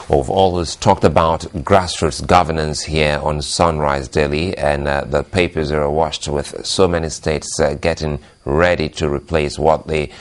We've always talked about grassroots governance here on Sunrise Daily, and the papers are awash with so many states getting ready to replace what they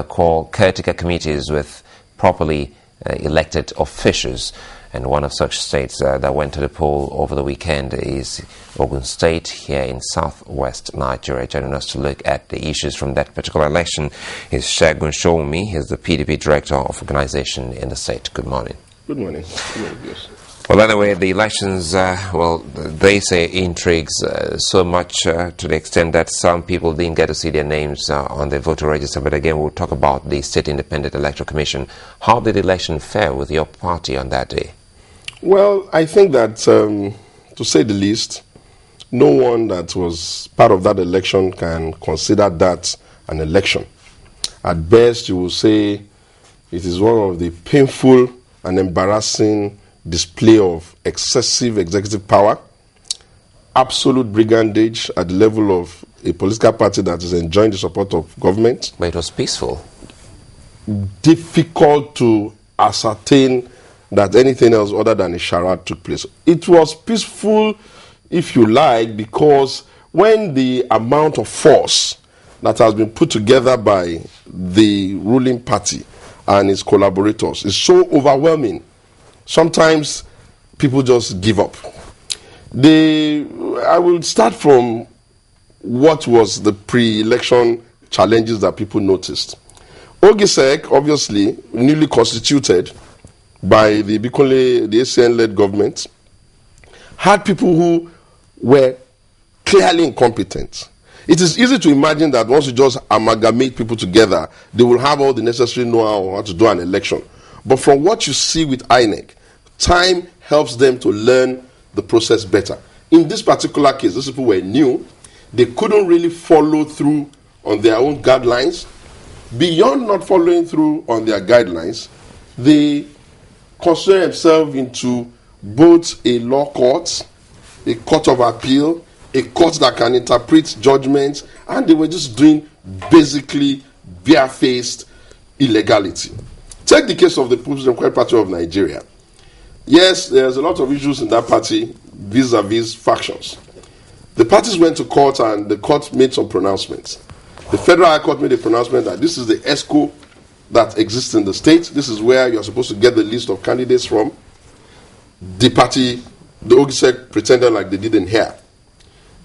call caretaker committees with properly elected officials. And one of such states that went to the poll over the weekend is Ogun State here in southwest Nigeria. Joining us to look at the issues from that particular election is Segun Sowunmi. He's the PDP Director of Organization in the state. Good morning. Good morning. Good morning, yes. Well, anyway, the elections, they say intrigues so much to the extent that some people didn't get to see their names on the voter register. But again, we'll talk about the State Independent Electoral Commission. How did the election fare with your party on that day? Well, I think that, to say the least, no one that was part of that election can consider that an election. At best, you will say it is one of the painful and embarrassing display of excessive executive power, absolute brigandage at the level of a political party that is enjoying the support of government. But it was peaceful. Difficult to ascertain that anything else other than a charade took place. It was peaceful, if you like, because when the amount of force that has been put together by the ruling party and its collaborators is so overwhelming, sometimes people just give up. I will start from what was the pre-election challenges that people noticed. OGSEC, obviously, newly constituted by the ACN-led government, had people who were clearly incompetent. It is easy to imagine that once you just amalgamate people together, they will have all the necessary know-how on how to do an election. But from what you see with INEC, time helps them to learn the process better. In this particular case, these people were new. They couldn't really follow through on their own guidelines. Beyond not following through on their guidelines, they consider themselves into both a law court, a court of appeal, a court that can interpret judgments, and they were just doing basically barefaced illegality. Take the case of the People's Democratic Party of Nigeria. Yes, there's a lot of issues in that party vis-a-vis factions. The parties went to court and the court made some pronouncements. The Federal High Court made a pronouncement that this is the ESCO that exists in the state. This is where you're supposed to get the list of candidates from. The party, the OGSEC, pretended like they didn't hear.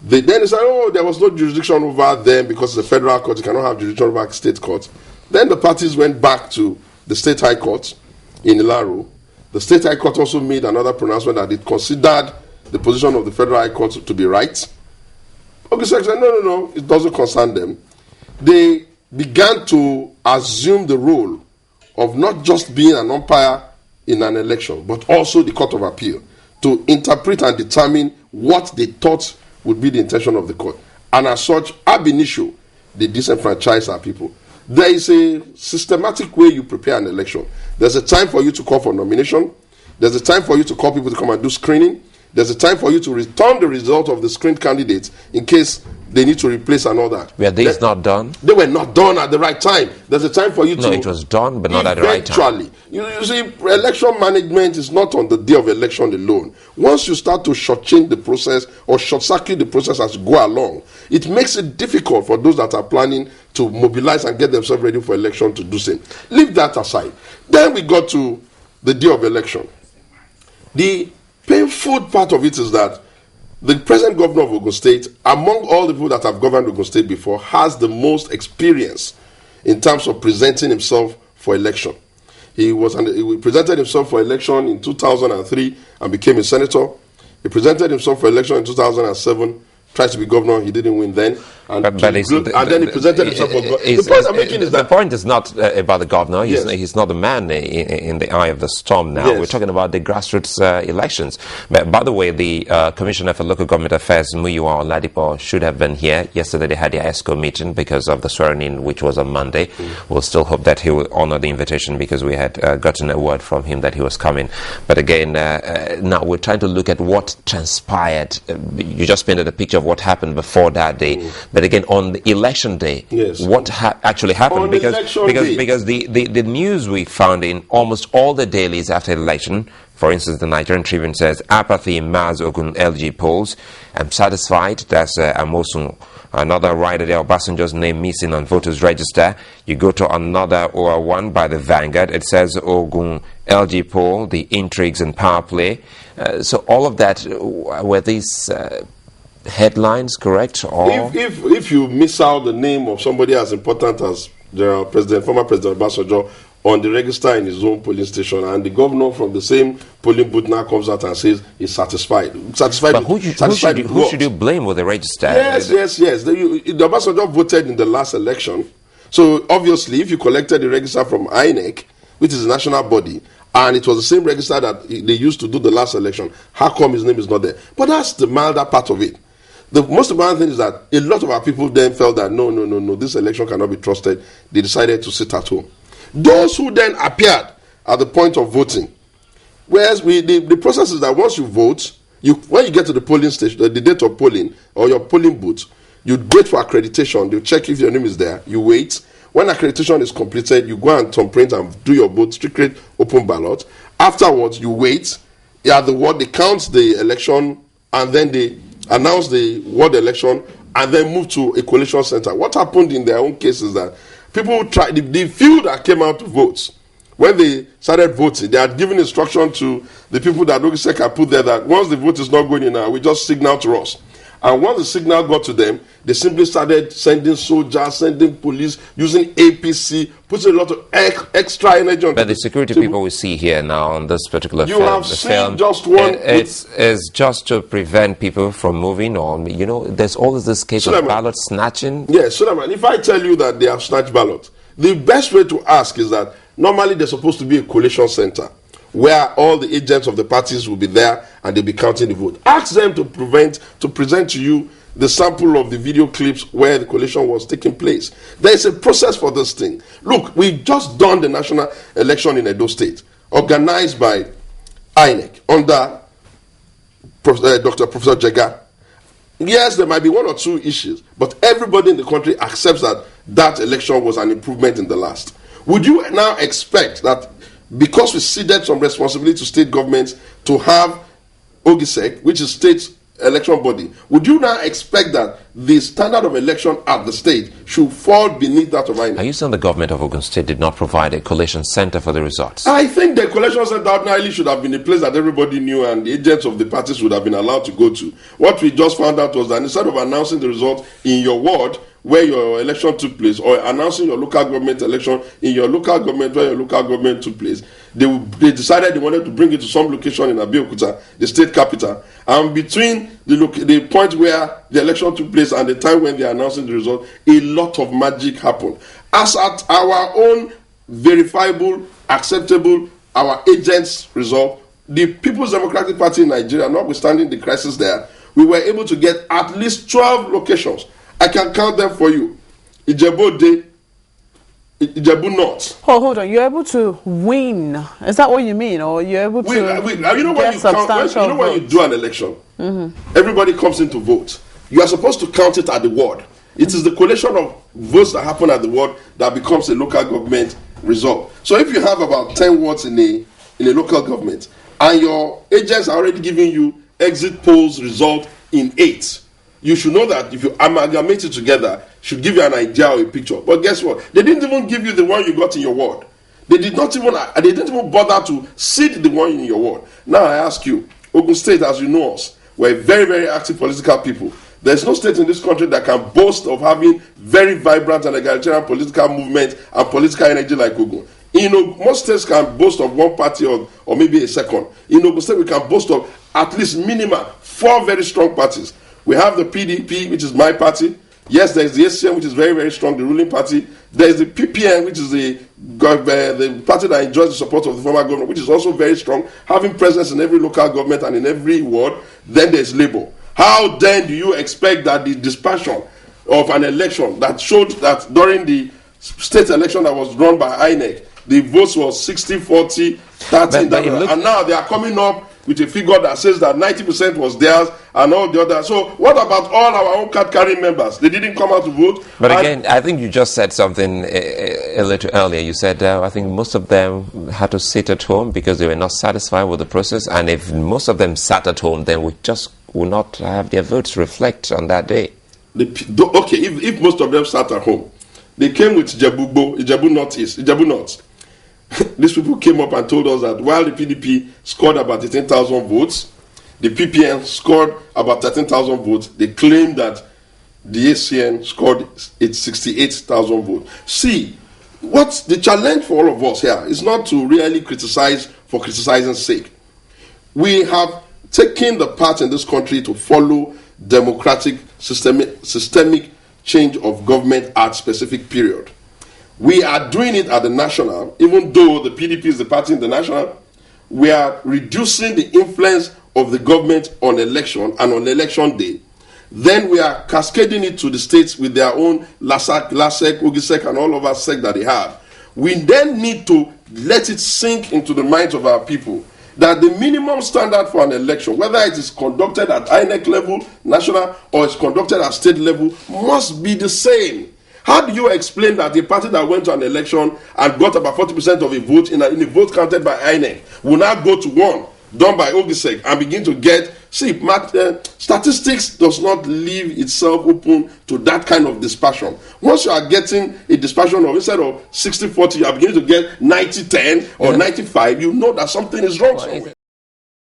They then said, oh, there was no jurisdiction over them because it's a federal court, you cannot have jurisdiction over state court. Then the parties went back to the State High Court in Ilaro. The State High Court also made another pronouncement that it considered the position of the Federal High Court to be right. OGSEC said, no, it doesn't concern them. They began to assume the role of not just being an umpire in an election, but also the Court of Appeal, to interpret and determine what they thought would be the intention of the court. And as such, ab initio, they disenfranchise our people. There is a systematic way you prepare an election. There's a time for you to call for nomination. There's a time for you to call people to come and do screening. There's a time for you to return the result of the screened candidates in case they need to replace another. Were these not done? They were not done at the right time. There's a time for you to... No, it was done, but not at the right time. Eventually. You see, election management is not on the day of election alone. Once you start to shortchange the process or short-circuit the process as you go along, it makes it difficult for those that are planning to mobilize and get themselves ready for election to do same. Leave that aside. Then we got to the day of election. The painful part of it is that the present governor of Ogun State, among all the people that have governed Ogun State before, has the most experience in terms of presenting himself for election. He presented himself for election in 2003 and became a senator. He presented himself for election in 2007, tried to be governor, he didn't win then. And then he presented himself for governor. The point I'm making is that... The point is not about the governor. He's not the man in the eye of the storm now. Yes. We're talking about the grassroots elections. But by the way, the Commissioner for Local Government Affairs, Muyiwa Oladipo, should have been here. Yesterday they had their ESCO meeting because of the swearing-in, which was on Monday. We'll still hope that he will honor the invitation because we had gotten a word from him that he was coming. But again, now we're trying to look at what transpired. You just painted a picture of what happened before that day. But But again, on the election day, yes, what actually happened? On Because the news we found in almost all the dailies after the election, for instance, the Nigerian Tribune says, apathy in Ma's Ogun L.G polls. I'm satisfied. That's Amosun. Another writer there, Obasanjo's name missing on voters register. You go to another one by the Vanguard. It says Ogun L.G poll, the intrigues and power play. So all of that, were these headlines correct? Or if you miss out the name of somebody as important as former President Obasanjo on the register in his own polling station, and the governor from the same polling booth now comes out and says he's satisfied. But who should you blame with the register? Yes. The Obasanjo voted in the last election. So obviously, if you collected the register from INEC, which is a national body, and it was the same register that they used to do the last election, how come his name is not there? But that's the milder part of it. The most important thing is that a lot of our people then felt that no, this election cannot be trusted. They decided to sit at home. Those who then appeared at the point of voting, whereas the process is that once you vote, when you get to the polling station, the date of polling or your polling booth, you wait for accreditation. They check if your name is there. You wait. When accreditation is completed, you go and thumbprint and do your vote, secret open ballot. Afterwards, you wait. At the ward, they count the election, and then they announce the ward election, and then move to a collation center. What happened in their own case is that people tried, the few that came out to vote, when they started voting, they had given instruction to the people that Ogisek had put there that once the vote is not going in now, we just signal to us. And once the signal got to them, they simply started sending soldiers, sending police, using APC, putting a lot of extra energy on. But the security people we see here now on this particular film, have seen just one. It's just to prevent people from moving on. You know, there's always this case of ballot snatching. Yes, Suleiman, if I tell you that they have snatched ballots, the best way to ask is that normally there's supposed to be a collation center where all the agents of the parties will be there and they'll be counting the vote. Ask them to present to you the sample of the video clips where the collation was taking place. There is a process for this thing. Look, we've just done the national election in Edo State, organized by INEC under Dr. Professor Jega. Yes, there might be one or two issues, but everybody in the country accepts that that election was an improvement in the last. Would you now expect that because we ceded some responsibility to state governments to have Ogisek, which is state election body, would you now expect that the standard of election at the state should fall beneath that of INEC? Are you saying the government of Ogun State did not provide a collation center for the results? I think the collation center ordinarily should have been a place that everybody knew and the agents of the parties would have been allowed to go to. What we just found out was that instead of announcing the result in your ward where your election took place, or announcing your local government election in your local government where your local government took place, they decided they wanted to bring it to some location in Abeokuta, the state capital. And between the point where the election took place and the time when they are announcing the result, a lot of magic happened. As at our own verifiable, acceptable, our agents' result, the People's Democratic Party in Nigeria, notwithstanding the crisis there, we were able to get at least 12 locations. I can count them for you. Ijebu Day, Ijebu North. Hold on. You're able to win. Is that what you mean? Or you're able to get substantial votes? When you do an election, everybody comes in to vote. You are supposed to count it at the ward. It is the collation of votes that happen at the ward that becomes a local government result. So if you have about 10 wards in a local government, and your agents are already giving you exit polls result in 8, you should know that if you amalgamate it together, it should give you an idea or a picture. But guess what? They didn't even give you the one you got in your ward. They didn't even bother to seed the one in your ward. Now I ask you, Ogun State, as you know us, we're very, very active political people. There's no state in this country that can boast of having very vibrant and egalitarian political movement and political energy like Ogun. Most states can boast of one party or maybe a second. In Ogun State, we can boast of at least minimum 4 very strong parties. We have the PDP, which is my party. Yes, there is the SCM, which is very, very strong, the ruling party. There is the PPN, which is the party that enjoys the support of the former government, which is also very strong, having presence in every local government and in every ward. Then there is Labour. How then do you expect that the dispersion of an election that showed that during the state election that was run by INEC, the votes was 60, 40, 30, and now they are coming up with a figure that says that 90% was theirs and all the others. So what about all our own card-carrying members? They didn't come out to vote. But again, I think you just said something a little earlier. You said, I think most of them had to sit at home because they were not satisfied with the process. And if most of them sat at home, then we just will not have their votes reflect on that day. Okay, if most of them sat at home, they came with Ijebu North. These people came up and told us that while the PDP scored about 18,000 votes, the PPN scored about 13,000 votes. They claimed that the ACN scored 68,000 votes. See, what's the challenge for all of us here is not to really criticize for criticizing's sake. We have taken the path in this country to follow democratic systemic change of government at specific period. We are doing it at the national, even though the PDP is the party in the national. We are reducing the influence of the government on election and on election day. Then we are cascading it to the states with their own LASEC, OGSEC, and all of our SEC that they have. We then need to let it sink into the minds of our people that the minimum standard for an election, whether it is conducted at INEC level, national, or it's conducted at state level, must be the same. How do you explain that a party that went to an election and got about 40% of a vote in a vote counted by INEC will now go to one done by OGSEC and begin to get... See, statistics does not leave itself open to that kind of dispersion. Once you are getting a dispersion of, instead of 60-40, you are beginning to get 90-10 or 95, you know that something is wrong somewhere.